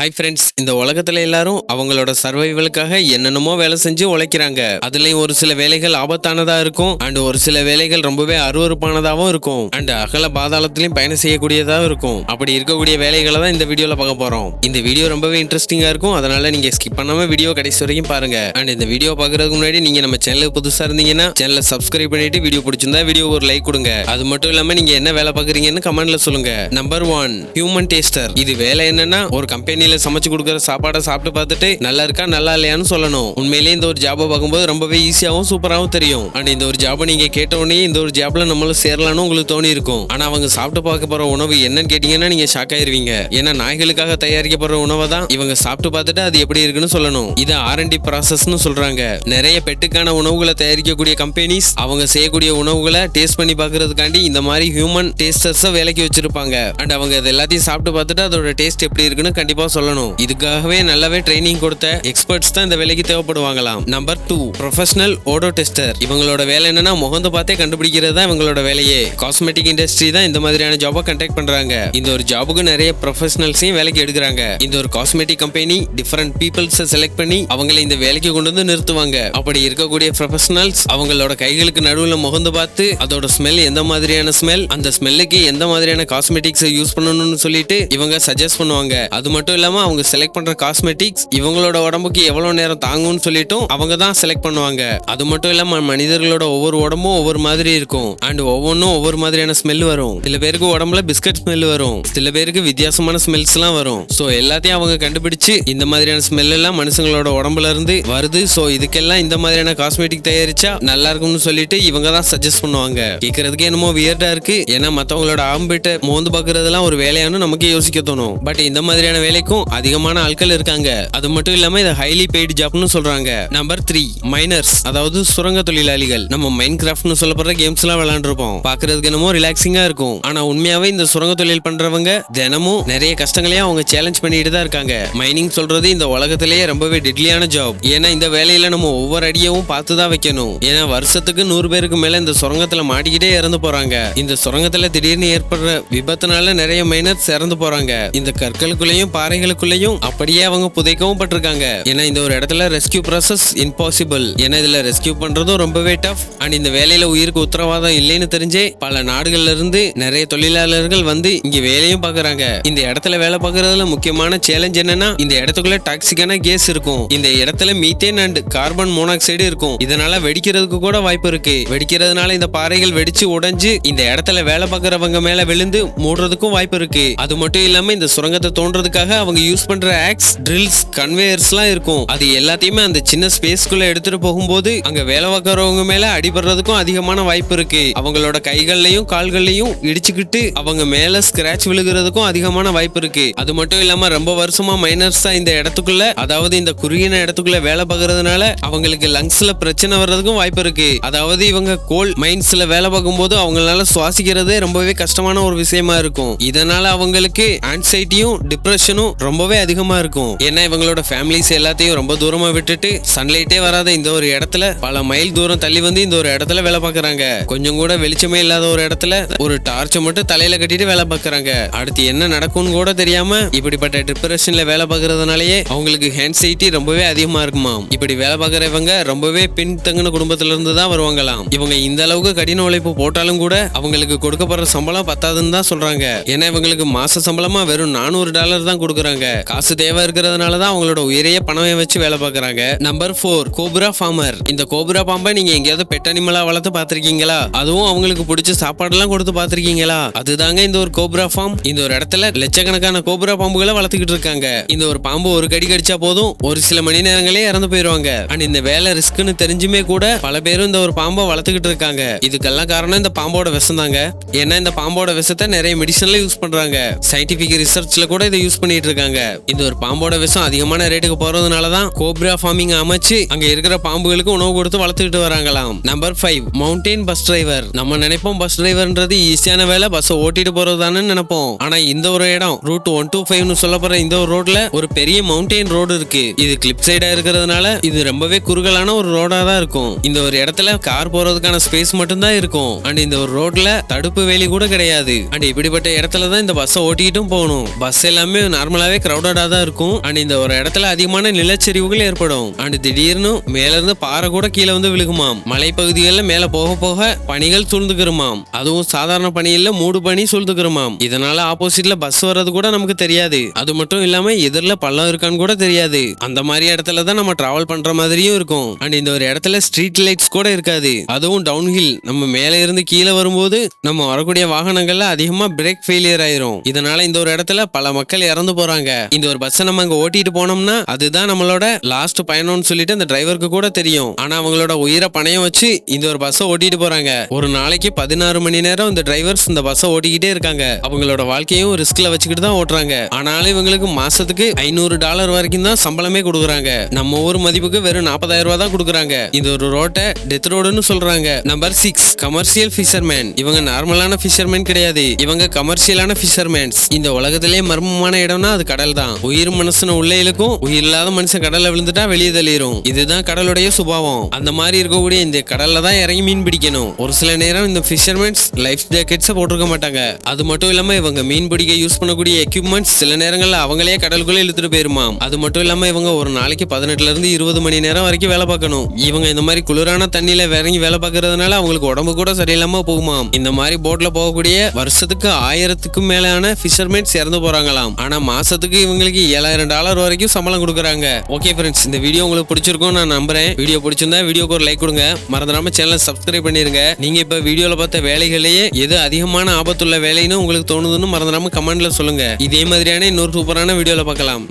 Hi friends, இந்த உலகத்துல எல்லாரும் அவங்களோட சர்வைவலுக்காக என்னென்னமோ வேலை செஞ்சு உழைக்கிறாங்க. அதுலயும் ஒரு சில வேலைகள் ஆபத்தானதா இருக்கும் அண்ட் ஒரு சில வேலைகள் ரொம்பவே அருவருப்பானதாகவும் இருக்கும் அண்ட் அகல பாதாளத்திலையும் பயணம் செய்யக்கூடியதாகவும் இருக்கும். அப்படி இருக்கக்கூடிய வேலைகளை தான் இந்த வீடியோல பார்க்க போறோம். இந்த வீடியோ ரொம்பவே இன்ட்ரெஸ்டிங்கா இருக்கும். அதனால நீங்க ஸ்கிப் பண்ணாம வீடியோ கடைசி வரைக்கும் பாருங்க. அண்ட் இந்த வீடியோ பாக்குறதுக்கு முன்னாடி நீங்க நம்ம சேனலுக்கு புதுசா இருந்தீங்கன்னா சேனலை சப்ஸ்கிரைப் பண்ணிட்டு வீடியோ பிடிச்சிருந்தா வீடியோ ஒரு லைக் கொடுங்க. அது மட்டும் இல்லாம நீங்க என்ன வேலை பாக்குறீங்கன்னு கமெண்ட்ல சொல்லுங்க. Number 1, human taster. இது வேலை என்னன்னா, ஒரு கம்பெனில சமைச்சு கொடுக்குற சாப்பாடை சாப்பிட்டு பார்த்துட்டு நல்லா இருக்கா நல்லா இல்லையான்னு சொல்லணும். உண்மையிலேயே இந்த ஒரு ஜாபை பார்க்கும்போது ரொம்பவே ஈஸியாகவும் சூப்பராகவும் தெரியும். அண்ட் இந்த ஒரு ஜாபை நீங்க கேட்ட உடனே இந்த ஒரு ஜாப்ல நம்மளும் சேரலாம்னு உங்களுக்கு தோணி இருக்கும். ஆனா அவங்க சாப்பிட்டு பார்க்க போற உணவு என்னன்னு கேட்டீங்கன்னா நீங்க ஷாக் ஆயிருவீங்க. ஏன்னா நாய்களுக்காக தயாரிக்கப்படுற உணவை தான் இவங்க சாப்பிட்டு பார்த்துட்டு அது எப்படி இருக்குன்னு சொல்லணும். இது R&D ப்ராசஸ்னு சொல்றாங்க. நிறைய பெட்டுக்கான உணவுகளை தயாரிக்கக்கூடிய கம்பெனிஸ் அவங்க செய்யக்கூடிய உணவுகளை டேஸ்ட் பண்ணி பார்க்கறதுக்காண்டி இந்த மாதிரி ஹியூமன் டேஸ்டர்ஸ் வேலைக்கு வச்சிருப்பாங்க. அண்ட் அவங்க இது எல்லாத்தையும் சாப்பிட்டு பார்த்துட்டு அதோட டேஸ்ட் எப்படி இருக்குன்னு கண்டிப்பா சொல்லணும். இதுக்காகவே நல்லாவே ட்ரைனிங் கொடுத்த எக்ஸ்பர்ட்ஸ் தான் இந்த வேலைக்கு தேவைப்படுவாங்களாம். Number 2, professional odour tester. இவங்களோட வேலை என்னன்னா, முகந்து பார்த்தே கண்டுபிடிக்கிறது தான் இவங்களோட வேலையே. காஸ்மெட்டிக் இண்டஸ்ட்ரி தான் இந்த மாதிரியான ஜாபை கண்டக்ட் பண்றாங்க. இந்த ஒரு ஜாபுக்கு நிறைய ப்ரொஃபஷனல்ஸையும் வேலைக்கு எடுக்கிறாங்க. இந்த ஒரு காஸ்மெட்டிக் கம்பெனி டிஃபரெண்ட் பீப்புள்ஸை செலக்ட் பண்ணி அவங்களை இந்த வேலைக்கு கொண்டு வந்து நிறுத்துவாங்க. அப்படி இருக்கக்கூடிய ப்ரொஃபஷனல்ஸ் அவங்களோட கைகளுக்கு நடுவுல முகந்து பார்த்து அதோட ஸ்மெல் எந்த மாதிரியான ஸ்மெல், அந்த ஸ்மெல்லுக்கு எந்த மாதிரியான காஸ்மெட்டிக்ஸை யூஸ் பண்ணணும்னு சொல்லிட்டு இவங்க சஜஸ்ட் பண்ணுவாங்க. அது மட்டும் இல்லாம அவங்க செலக்ட் பண்ற காஸ்மெட்டிக்ஸ் இவங்களோட உடம்புக்கு எவ்வளவு நேரம் தாங்கும்னு சொல்லிட்டும் அவங்க தான் செலக்ட் பண்ணுவாங்க. அது மட்டும் இல்லாம மனிதர்களோட ஒவ்வொரு உடம்பும் ஒவ்வொரு மாதிரி இருக்கும் அண்ட் ஒவ்வொன்றும் ஒவ்வொரு மாதிரியான ஸ்மெல் வரும். சில பேருக்கு உடம்புல பிஸ்கட் ஸ்மெல் வரும், சில பேருக்கு வித்தியாசமான ஸ்மெல்ஸ் எல்லாம் வரும். சோ எல்லாத்தையும் அவங்க கண்டுபிடிச்சு இந்த மாதிரியான ஸ்மெல் எல்லாம் மனுஷங்களோட உடம்புல இருந்து வருது, சோ இதுக்கெல்லாம் இந்த மாதிரியான காஸ்மெட்டிக் தயாரிச்சா நல்லா இருக்கும்னு சொல்லிட்டு இவங்க தான் சஜஸ்ட் பண்ணுவாங்க. கேட்கறதுக்கு என்னமோ வியர்டா இருக்கு. ஏன்னா மத்தவங்களோட ஆம்பிட்ட மோந்து பாக்குறதெல்லாம் ஒரு வேலையானு நமக்கே யோசிக்க தோணும். பட் இந்த மாதிரியான வேலைக்கும் அதிகமான ஆட்கள் இருக்காங்க. அது மட்டும் இல்லாம இதை ஹைலி பெய்டு ஜாப்னு சொல்றாங்க. நம்பர் 3, மைனர்ஸ், அதாவது சுரங்க தொழிலாளிகள். நம்ம மைன் கிராஃப்ட்னு சொல்லப்படுற கேம்ஸ் எல்லாம் விளையாண்டுருப்போம். பாக்குறதுக்கு என்னமோ ரிலாக்ஸிங்கா இருக்கும். ஆனா உண்மையாவே இந்த சுரங்க தொழில் பண்றவங்க தினமும் நிறைய கஷ்டங்களையும் அவங்க சேலஞ்ச் பண்ணிட்டு தான் இருக்காங்க. மைனிங் சொல்றது இந்த உலகத்திலேயே ரொம்பவே டெட்லியான ஜாப். ஏன்னா இந்த வேலையில நம்ம ஒவ்வொரு அடியவும் பார்த்து தான் வைக்கணும். ஏன்னா வருஷத்துக்கு 100 பேருக்கு மேல இந்த சுரங்கத்துல மாட்டிக்கிட்டே இறந்து போறாங்க. இந்த சுரங்கத்துல திடீர்னு ஏற்படுற விபத்துனால நிறைய மைனர்ஸ் இறந்து போறாங்க. இந்த கற்களுக்குள்ளேயும் பாறைகளுக்குள்ளேயும் அப்படியே அவங்க புதைக்கவும் பட்டிருக்காங்க. ஏன்னா இந்த ஒரு இடத்துல ரெஸ்கியூ ப்ராசஸ் இம்பாசிபிள். ஏன்னா இதுல ரெஸ்கியூ பண்றதும் ரொம்பவே டஃப். அண்ட் இந்த வேலையில உயிருக்கு உத்தரவாதம் இல்லைன்னு தெரிஞ்சே பல நாடுகள்ல இருந்து நிறைய தொழிலாளர்கள் வந்து இங்க வேலையும் பாக்குறாங்க. இந்த இடத்துல வேலை பார்க்கறதுல முக்கியமான சேலஞ்ச் என்னன்னா, இந்த இடத்துக்குள்ள டாக்ஸிக்கான கேஸ் இருக்கும். இந்த இடத்துல மீத்தேன் அண்ட் கார்பன் மோனாக்சைடு இருக்கும். இதனால வெடிக்கிறதுக்கு கூட வாய்ப்பு இருக்கு. வெடிக்கிறதுனால இந்த பாறைகள் வெடிச்சு உடைஞ்சு இந்த இடத்துல வேலை பார்க்கறவங்க மேல விழுந்து மூடுறதுக்கும் வாய்ப்பு இருக்கு. அது மட்டும் இல்லாம இந்த சுரங்கத்தை தோன்றதுக்காக அவங்க யூஸ் பண்ற ஆக்ஸ், ட்ரில்ஸ், கன்வேயர்ஸ்லாம் இருக்கும். அது எல்லாத்தையுமே அந்த சின்ன ஸ்பேஸ்க்குள்ள எடுத்துட்டு போகும்போது அங்க வேலை பார்க்கறவங்க மேல அடிபடுறதுக்கும் அதிகமான வாய்ப்பு இருக்கு. அவங்களோட கைகள்லயும் கால்கள்லயும் இடிச்சுக்கிட்டு அவங்க மேல ஸ்கிராட்ச் விழுகிறதுக்கும் அதிகமான வாய்ப்பு இருக்கு. அது மட்டும் இல்லாம ரொம்ப வருஷமா மைனர்ஸா இந்த இடத்துக்குள்ள, அதாவது இந்த குறுகின இடத்துக்குள்ள வேலை பார்க்கறதுனால அவங்களுக்கு லங்ஸ்ல பிரச்சனை வர்றதுக்கும் வாய்ப்பு இருக்கு. அதாவது இவங்க கோல் மைன்ஸ்ல வேலை பார்க்கும்போது அவங்களால சுவாசிக்கிறதே ரொம்பவே கஷ்டமான ஒரு விஷயமா இருக்கும். இதனால அவங்களுக்கு ஆன்சைட்டியும் டிப்ரெஷனும் ரொம்பவே அதிகமா இருக்கும். ஏன்னா இவங்களோட ஃபேமிலிஸ் எல்லாத்தையும் ரொம்ப தூரமா விட்டுட்டு சன்லைட்டே வராத இந்த ஒரு இடத்துல பல மைல் தூரம் தள்ளி வந்து இந்த ஒரு இடத்துல வேலை பார்க்கறாங்க. கொஞ்சம் கூட வெளிச்சமே இல்லாத ஒரு இடத்துல ஒரு டார்ச்சை மட்டும் தலையில கட்டிட்டு வேலை பார்க்கறாங்க. அடுத்து என்ன நடக்கும்னு கூட தெரியாம இப்படிப்பட்ட டிப்ரெஷன்ல வேலை பார்க்கறதுனாலயே அவங்களுக்கு ஆன்சைட்டி ரொம்பவே அதிகமா இருக்குமா. இப்படி வேலை பார்க்கறவங்க ரொம்பவே பின்தங்கின குடும்பத்துல இருந்து தான் வருவாங்களாம். இவங்க இந்த அளவுக்கு கடின உழைப்பு போட்டாலும் கூட அவங்களுக்கு கொடுக்கப்படுற சம்பளம் பத்தாதுன்னு தான் சொல்றாங்க. ஏன்னா இவங்களுக்கு மாச சம்பளமா வெறும் $400 தான் கொடுக்கறாங்க. காசு தேவை இருக்கிறதுனால தான் அவங்களோட உயிரையே பணமே வச்சு வேலை பார்க்கறாங்க. Number 4, cobra farmer. இந்த கோப்ரா பாம்பை நீங்க எங்கேயாவது பெட் அனிமலா வளர்த்து பாத்திருக்கீங்களா? அதுவும் அவங்களுக்கு பிடிச்ச சாப்பாடெல்லாம் கொடுத்து பாத்திருக்கீங்களா? அதுதாங்க இந்த ஒரு கோப்ரா ஃபார்ம். இந்த ஒரு இடத்துல லட்சக்கணக்கான கோப்ரா பாம்புகளை வளர்த்துக்கிட்டு இருக்காங்க. இந்த ஒரு பாம்பு ஒரு கடி கடிச்சா போதும் ஒரு சில மணி நேரங்களே இறந்து போயிருவாங்க. அண்ட் இந்த வேலை ரிஸ்க்னு தெரிஞ்சுமே கூட பல பேரும் இந்த ஒரு பாம்பை வளர்த்துக்கிட்டு இருக்காங்க. இதுக்கெல்லாம் காரணம் இந்த பாம்போட விஷம் தாங்க. ஏன்னா இந்த பாம்போட விஷத்தை நிறைய மெடிசன்ல யூஸ் பண்றாங்க. சயின்டிபிக் ரிசர்ச்ல கூட இதை யூஸ் பண்ணிட்டு இருக்காங்க. இந்த ஒரு பாம்போட விஷம் அதிகமான ரேட்டுக்கு போறதுனாலதான் கோப்ரா ஃபார்மிங் அமைச்சு அங்க இருக்கிற பாம்புகளுக்கு உணவு கொடுத்து வளர்த்துக்கிட்டு வராங்களாம். Number 5, mountain bus driver. நம்ம நினைப்போம் பஸ் டிரைவர்ன்றது ஈஸியான வேலை, பஸ் ஓட்டிட்டு போறதுதானு நினைப்போம். ஆனா இந்த ஒரு இடம் ரூட் 125 சொல்லப்படுற இந்த ஒரு ரோட்ல ஒரு பெரிய மவுண்டைன் ரோடு இருக்கு. இது கிளிப் சைடா இருக்கிறதுனால இது ரொம்பவே குறுகலான ஒரு ரோடா தான் இருக்கும். இந்த ஒரு இடத்துல கார் போறதுக்கான ஸ்பேஸ் மட்டும் தான் இருக்கும். அண்ட் இந்த ஒரு ரோட்ல தடுப்பு வேலி கூட கிடையாது. அண்ட் இப்படிப்பட்ட இடத்துல தான் இந்த பஸ் ஓட்டிட்டும் போகணும். பஸ் எல்லாமே நார்மலாவே ஃபுல்லாவே கிரௌடடா தான் இருக்கும். அண்ட் இந்த ஒரு இடத்துல அதிகமான நிலச்சரிவுகள் ஏற்படும். அண்ட் திடீர்னு மேல இருந்து பாறை கூட கீழே வந்து விழுகுமாம். மலைப்பகுதிகளில் மேல போக போக பனிகள் சூழ்ந்துக்கிறமாம். அதுவும் சாதாரண பனியில மூடு பனி சூழ்ந்துக்கிறமாம். இதனால ஆப்போசிட்ல பஸ் வர்றது கூட நமக்கு தெரியாது. அது மட்டும் இல்லாம எதிரில பள்ளம் இருக்கான்னு கூட தெரியாது. அந்த மாதிரி இடத்துல தான் நம்ம டிராவல் பண்ற மாதிரியும் இருக்கும். அண்ட் இந்த ஒரு இடத்துல ஸ்ட்ரீட் லைட்ஸ் கூட இருக்காது. அதுவும் டவுன்ஹில் நம்ம மேல இருந்து கீழே வரும்போது நம்ம வரக்கூடிய வாகனங்கள்ல அதிகமா பிரேக் ஃபெயிலியர் ஆயிரும். இதனால இந்த ஒரு இடத்துல பல மக்கள் இறந்து போறாங்க. இந்த ஒரு பஸ்ஸை நம்ம அங்க ஓட்டிட்டு போனோம்னா அதுதான் நம்மளோட லாஸ்ட் பயணம்னு சொல்லிட்டு அந்த டிரைவருக்கு கூட தெரியும். ஆனா அவங்களோட உயிரை பணையம் வச்சு இந்த ஒரு பஸ்ஸை ஓட்டிட்டு போறாங்க. ஒரு நாளைக்கு 16 மணி நேரம் இந்த டிரைவர்ஸ் இந்த பஸ்ஸை ஓட்டிக்கிட்டே இருக்காங்க. அவங்களோட வாழ்க்கையும் ரிஸ்க்ல வச்சுக்கிட்டு தான் ஓட்டுறாங்க. ஆனாலும் இவங்களுக்கு மாசத்துக்கு $500 வரைக்கும் தான் சம்பளமே கொடுக்குறாங்க. நம்ம ஊர் மதிப்புக்கு வெறும் 40,000 ரூபாய் தான் கொடுக்குறாங்க. இந்த ஒரு ரோட்டை டெத் ரோடுன்னு சொல்றாங்க. Number 6 commercial fisherman. இவங்க நார்மலான ஃபிஷர்மேன் கிடையாது. இவங்க கமர்ஷியலான ஃபிஷர்மேன்ஸ். இந்த உலகத்திலே மர்மமான இடம்னா அது கடல் தான். உயிர் மனுஷன உள்ள இழுக்கும். உயிர் இல்லாத மனுஷன் கடல்ல விழுந்துட்டா வெளியே தள்ளிரும். இதுதான் கடலுடைய சுபாவம். அந்த மாதிரி இருக்கக்கூடிய இந்த கடல்ல தான் இறங்கி மீன் பிடிக்கணும். ஒரு சில நேரம் இந்த ஃபிஷர்மேன்ஸ் லைஃப் ஜாக்கெட்ஸ் போட்டிருக்க மாட்டாங்க. அது மட்டும் இல்லாம இவங்க மீன் பிடிக்க யூஸ் பண்ணக்கூடிய எக்யூப்மெண்ட்ஸ் சில நேரங்கள்ல அவங்களே கடலுக்குள்ள இழுத்துட்டு போயிருமாம். அது மட்டும் இல்லாம இவங்க ஒரு நாளைக்கு 18 இருந்து 20 மணி நேரம் வரைக்கும் வேலை பார்க்கணும். இவங்க இந்த மாதிரி குளிரான தண்ணியில இறங்கி வேலை பார்க்கறதுனால அவங்களுக்கு உடம்பு கூட சரியில்லாம போகுமாம். இந்த மாதிரி போட்ல போகக்கூடிய வருஷத்துக்கு 1000க்கும் மேலான ஃபிஷர்மேன்ஸ் இறந்து போறாங்களாம். ஆனா மாசத்துக்கு இவங்களுக்கு $7,000 வரைக்கும் சம்பளம் கொடுக்குறாங்க. ஓகே ஃப்ரெண்ட்ஸ், இந்த வீடியோ உங்களுக்கு பிடிச்சிருக்கும் நான் நம்புறேன். வீடியோ பிடிச்சிருந்தா வீடியோக்கு ஒரு லைக் கொடுங்க. மறந்துடாம சேனலை சப்ஸ்கிரைப் பண்ணிருங்க. நீங்க இப்ப வீடியோல பார்த்த வேலைகளையே எது அதிகமான ஆபத்துள்ள வேலைன்னு உங்களுக்கு தோணுதுன்னு மறந்துடாம கமெண்ட்ல சொல்லுங்க. இதே மாதிரியான இன்னொரு சூப்பரான வீடியோல பார்க்கலாம்.